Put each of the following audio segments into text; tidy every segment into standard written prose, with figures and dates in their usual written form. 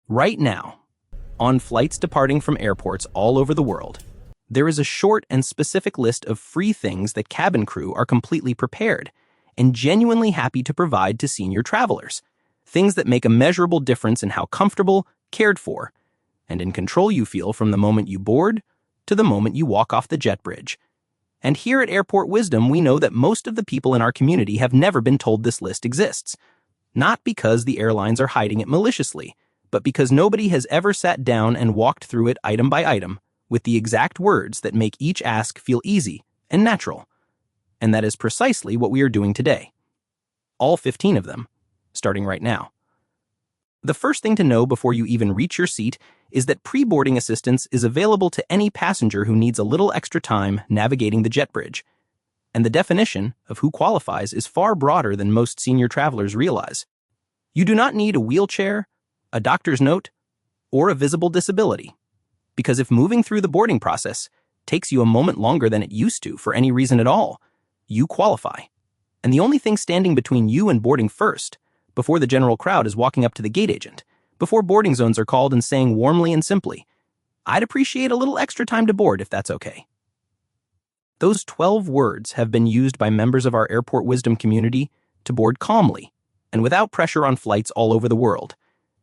Right now, on flights departing from airports all over the world, there is a short and specific list of free things that cabin crew are completely prepared and genuinely happy to provide to senior travelers. Things that make a measurable difference in how comfortable, cared for, and in control you feel from the moment you board to the moment you walk off the jet bridge. And here at Airport Wisdom, we know that most of the people in our community have never been told this list exists. Not because the airlines are hiding it maliciously, but because nobody has ever sat down and walked through it item by item with the exact words that make each ask feel easy and natural. And that is precisely what we are doing today. All 15 of them, starting right now. The first thing to know before you even reach your seat is that pre-boarding assistance is available to any passenger who needs a little extra time navigating the jet bridge. And the definition of who qualifies is far broader than most senior travelers realize. You do not need a wheelchair, a doctor's note, or a visible disability. Because if moving through the boarding process takes you a moment longer than it used to for any reason at all, you qualify. And the only thing standing between you and boarding first, before the general crowd is walking up to the gate agent, before boarding zones are called and saying warmly and simply, "I'd appreciate a little extra time to board if that's okay." Those 12 words have been used by members of our Airport Wisdom community to board calmly and without pressure on flights all over the world.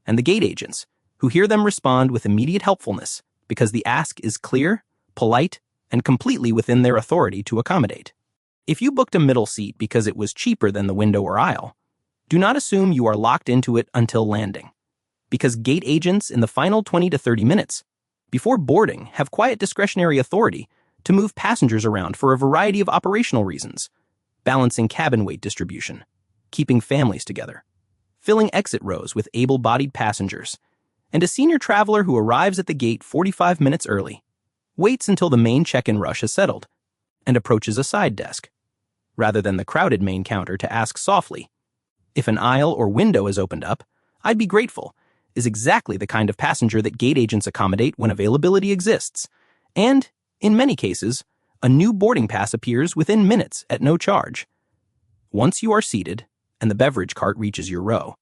And the gate agents, who hear them, respond with immediate helpfulness because the ask is clear, polite, and completely within their authority to accommodate. If you booked a middle seat because it was cheaper than the window or aisle, do not assume you are locked into it until landing, because gate agents in the final 20 to 30 minutes before boarding have quiet discretionary authority to move passengers around for a variety of operational reasons, balancing cabin weight distribution, keeping families together, filling exit rows with able-bodied passengers, and a senior traveler who arrives at the gate 45 minutes early, waits until the main check-in rush has settled, and approaches a side desk, rather than the crowded main counter to ask softly, "If an aisle or window is opened up, I'd be grateful," is exactly the kind of passenger that gate agents accommodate when availability exists. And, in many cases, a new boarding pass appears within minutes at no charge. Once you are seated and the beverage cart reaches your row,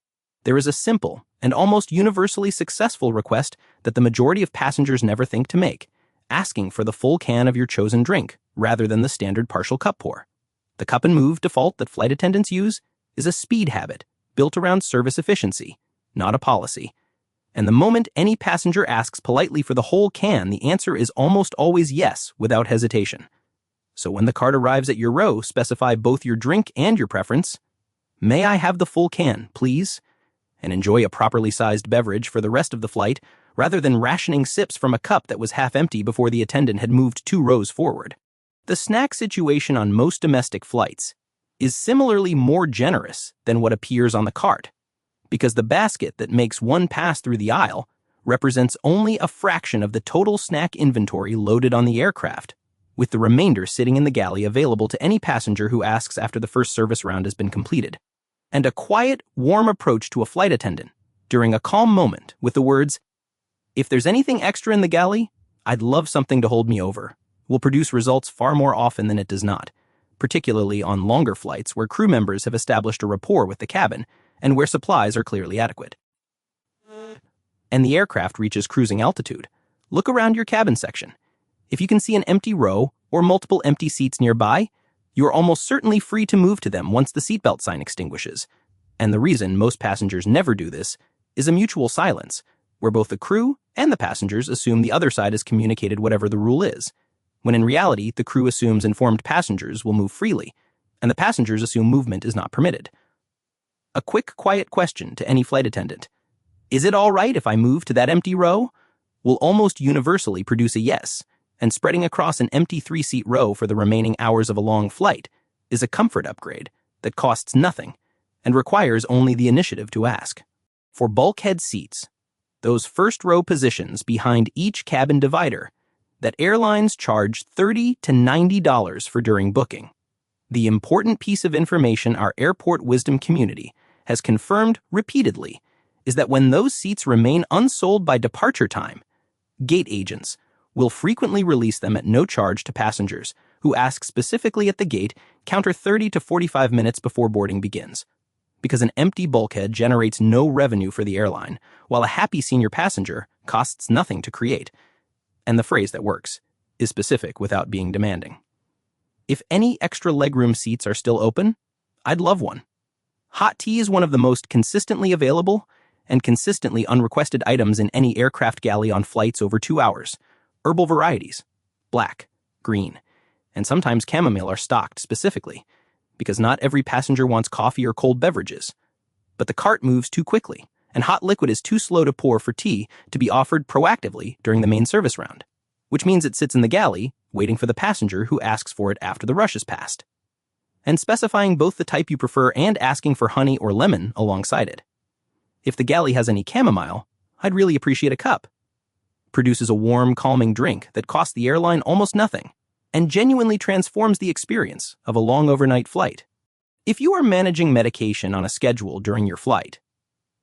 there is a simple and almost universally successful request that the majority of passengers never think to make, asking for the full can of your chosen drink rather than the standard partial cup pour. The cup and move default that flight attendants use is a speed habit built around service efficiency, not a policy. And the moment any passenger asks politely for the whole can, the answer is almost always yes, without hesitation. So when the cart arrives at your row, specify both your drink and your preference. "May I have the full can, please?" And enjoy a properly sized beverage for the rest of the flight, rather than rationing sips from a cup that was half empty before the attendant had moved 2 rows forward. The snack situation on most domestic flights is similarly more generous than what appears on the cart, because the basket that makes one pass through the aisle represents only a fraction of the total snack inventory loaded on the aircraft, with the remainder sitting in the galley available to any passenger who asks after the first service round has been completed. And a quiet, warm approach to a flight attendant during a calm moment with the words, "If there's anything extra in the galley, I'd love something to hold me over," will produce results far more often than it does not, particularly on longer flights where crew members have established a rapport with the cabin and where supplies are clearly adequate. And the aircraft reaches cruising altitude. Look around your cabin section. If you can see an empty row or multiple empty seats nearby, you are almost certainly free to move to them once the seatbelt sign extinguishes. And the reason most passengers never do this is a mutual silence, where both the crew and the passengers assume the other side has communicated whatever the rule is, when in reality, the crew assumes informed passengers will move freely, and the passengers assume movement is not permitted. A quick, quiet question to any flight attendant, "Is it all right if I move to that empty row?" will almost universally produce a yes, and spreading across an empty 3-seat row for the remaining hours of a long flight is a comfort upgrade that costs nothing and requires only the initiative to ask. For bulkhead seats, those first-row positions behind each cabin divider, that airlines charge $30 to $90 for during booking. The important piece of information our Airport Wisdom community has confirmed repeatedly is that when those seats remain unsold by departure time, gate agents will frequently release them at no charge to passengers who ask specifically at the gate, counter 30 to 45 minutes before boarding begins. because an empty bulkhead generates no revenue for the airline, while a happy senior passenger costs nothing to create. And the phrase that works is specific without being demanding. If any extra legroom seats are still open, I'd love one. Hot tea is one of the most consistently available and consistently unrequested items in any aircraft galley on flights over 2 hours. Herbal varieties, black, green, and sometimes chamomile are stocked specifically, because not every passenger wants coffee or cold beverages. But the cart moves too quickly, and hot liquid is too slow to pour for tea to be offered proactively during the main service round, which means it sits in the galley, waiting for the passenger who asks for it after the rush has passed. And specifying both the type you prefer and asking for honey or lemon alongside it. If the galley has any chamomile, I'd really appreciate a cup. Produces a warm, calming drink that costs the airline almost nothing, and genuinely transforms the experience of a long overnight flight. If you are managing medication on a schedule during your flight,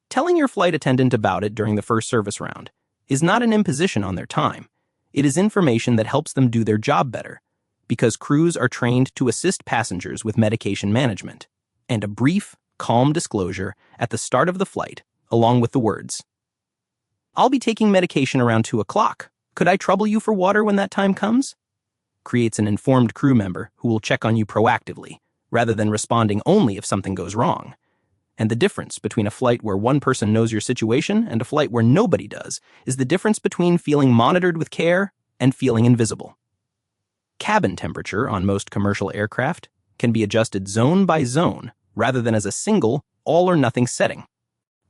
telling your flight attendant about it during the first service round is not an imposition on their time. It is information that helps them do their job better, because crews are trained to assist passengers with medication management, and a brief, calm disclosure at the start of the flight, along with the words, "I'll be taking medication around 2 o'clock. Could I trouble you for water when that time comes?" creates an informed crew member who will check on you proactively, rather than responding only if something goes wrong. And the difference between a flight where one person knows your situation and a flight where nobody does is the difference between feeling monitored with care and feeling invisible. Cabin temperature on most commercial aircraft can be adjusted zone by zone rather than as a single all-or-nothing setting,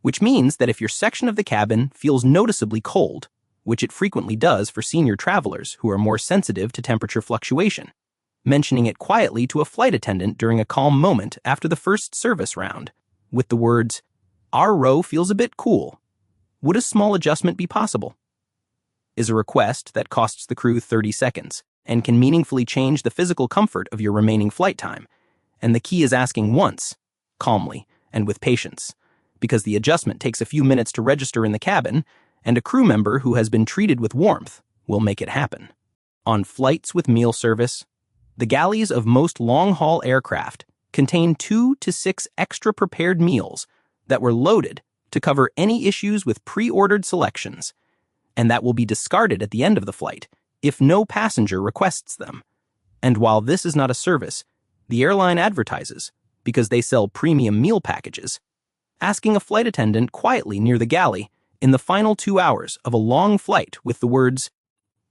which means that if your section of the cabin feels noticeably cold, which it frequently does for senior travelers who are more sensitive to temperature fluctuation, mentioning it quietly to a flight attendant during a calm moment after the first service round, with the words, "Our row feels a bit cool. Would a small adjustment be possible?" is a request that costs the crew 30 seconds and can meaningfully change the physical comfort of your remaining flight time. And the key is asking once, calmly, and with patience, because the adjustment takes a few minutes to register in the cabin, and a crew member who has been treated with warmth will make it happen. On flights with meal service, the galleys of most long-haul aircraft contain 2 to 6 extra prepared meals that were loaded to cover any issues with pre-ordered selections, and that will be discarded at the end of the flight if no passenger requests them. And while this is not a service the airline advertises because they sell premium meal packages, asking a flight attendant quietly near the galley in the final 2 hours of a long flight with the words,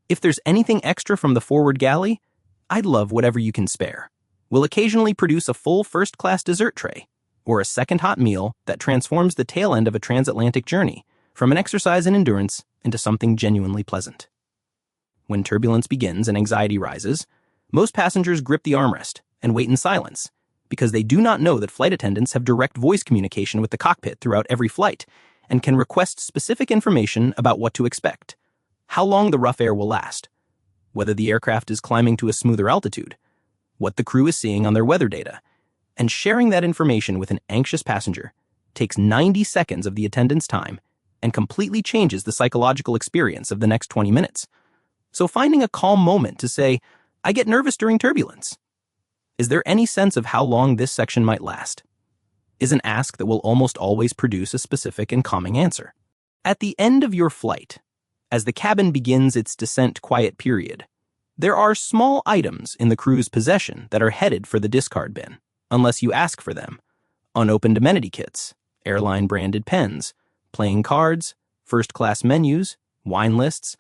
"If there's anything extra from the forward galley, I'd love whatever you can spare," will occasionally produce a full first-class dessert tray or a second hot meal that transforms the tail end of a transatlantic journey from an exercise in endurance into something genuinely pleasant. When turbulence begins and anxiety rises, most passengers grip the armrest and wait in silence because they do not know that flight attendants have direct voice communication with the cockpit throughout every flight and can request specific information about what to expect, how long the rough air will last, whether the aircraft is climbing to a smoother altitude, what the crew is seeing on their weather data, and sharing that information with an anxious passenger takes 90 seconds of the attendant's time and completely changes the psychological experience of the next 20 minutes. So finding a calm moment to say, "I get nervous during turbulence. Is there any sense of how long this section might last?" is an ask that will almost always produce a specific and calming answer. At the end of your flight, as the cabin begins its descent quiet period, there are small items in the crew's possession that are headed for the discard bin, unless you ask for them. Unopened amenity kits, airline-branded pens, playing cards, first-class menus, wine lists,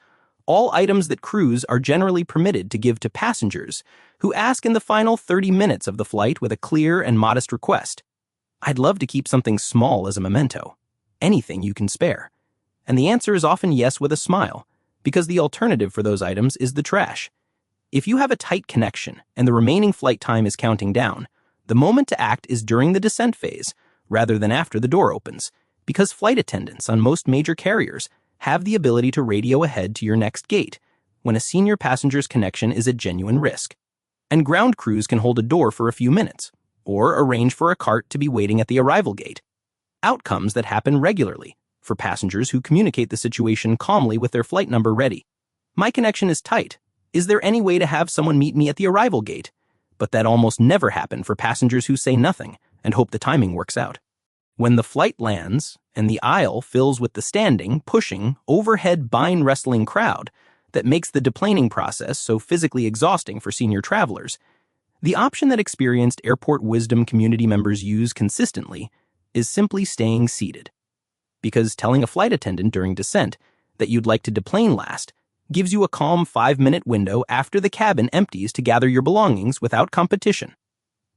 all items that crews are generally permitted to give to passengers who ask in the final 30 minutes of the flight with a clear and modest request. "I'd love to keep something small as a memento. Anything you can spare." And the answer is often yes with a smile, because the alternative for those items is the trash. If you have a tight connection and the remaining flight time is counting down, the moment to act is during the descent phase, rather than after the door opens, because flight attendants on most major carriers have the ability to radio ahead to your next gate when a senior passenger's connection is a genuine risk. And ground crews can hold a door for a few minutes, or arrange for a cart to be waiting at the arrival gate. Outcomes that happen regularly for passengers who communicate the situation calmly with their flight number ready. "My connection is tight. Is there any way to have someone meet me at the arrival gate?" But that almost never happen for passengers who say nothing and hope the timing works out. When the flight lands and the aisle fills with the standing, pushing, overhead bind-wrestling crowd that makes the deplaning process so physically exhausting for senior travelers, the option that experienced Airport Wisdom community members use consistently is simply staying seated. Because telling a flight attendant during descent that you'd like to deplane last gives you a calm 5-minute window after the cabin empties to gather your belongings without competition.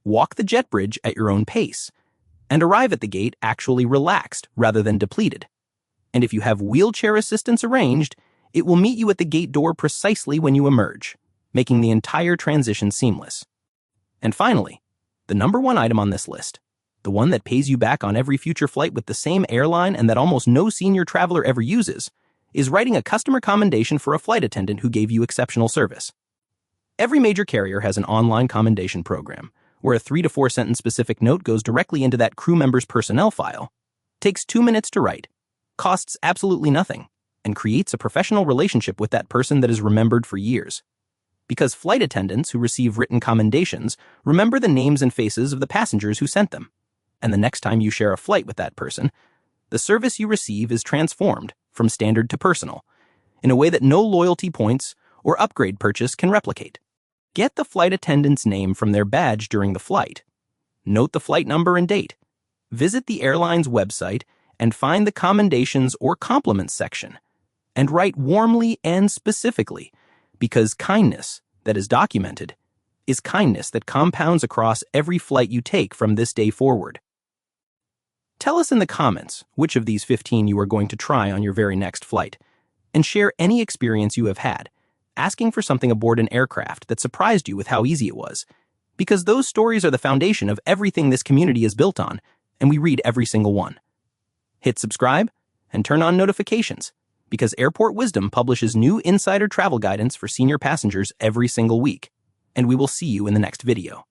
Walk the jet bridge at your own pace, and arrive at the gate actually relaxed rather than depleted. And if you have wheelchair assistance arranged, it will meet you at the gate door precisely when you emerge, making the entire transition seamless. And finally, the number one item on this list, the one that pays you back on every future flight with the same airline and that almost no senior traveler ever uses, is writing a customer commendation for a flight attendant who gave you exceptional service. Every major carrier has an online commendation program, where a 3 to 4 sentence specific note goes directly into that crew member's personnel file, takes 2 minutes to write, costs absolutely nothing, and creates a professional relationship with that person that is remembered for years. Because flight attendants who receive written commendations remember the names and faces of the passengers who sent them, and the next time you share a flight with that person, the service you receive is transformed from standard to personal, in a way that no loyalty points or upgrade purchase can replicate. Get the flight attendant's name from their badge during the flight. Note the flight number and date. Visit the airline's website and find the commendations or compliments section. And write warmly and specifically, because kindness that is documented is kindness that compounds across every flight you take from this day forward. Tell us in the comments which of these 15 you are going to try on your very next flight, and share any experience you have had asking for something aboard an aircraft that surprised you with how easy it was, because those stories are the foundation of everything this community is built on, and we read every single one. Hit subscribe and turn on notifications, because Airport Wisdom publishes new insider travel guidance for senior passengers every single week, and we will see you in the next video.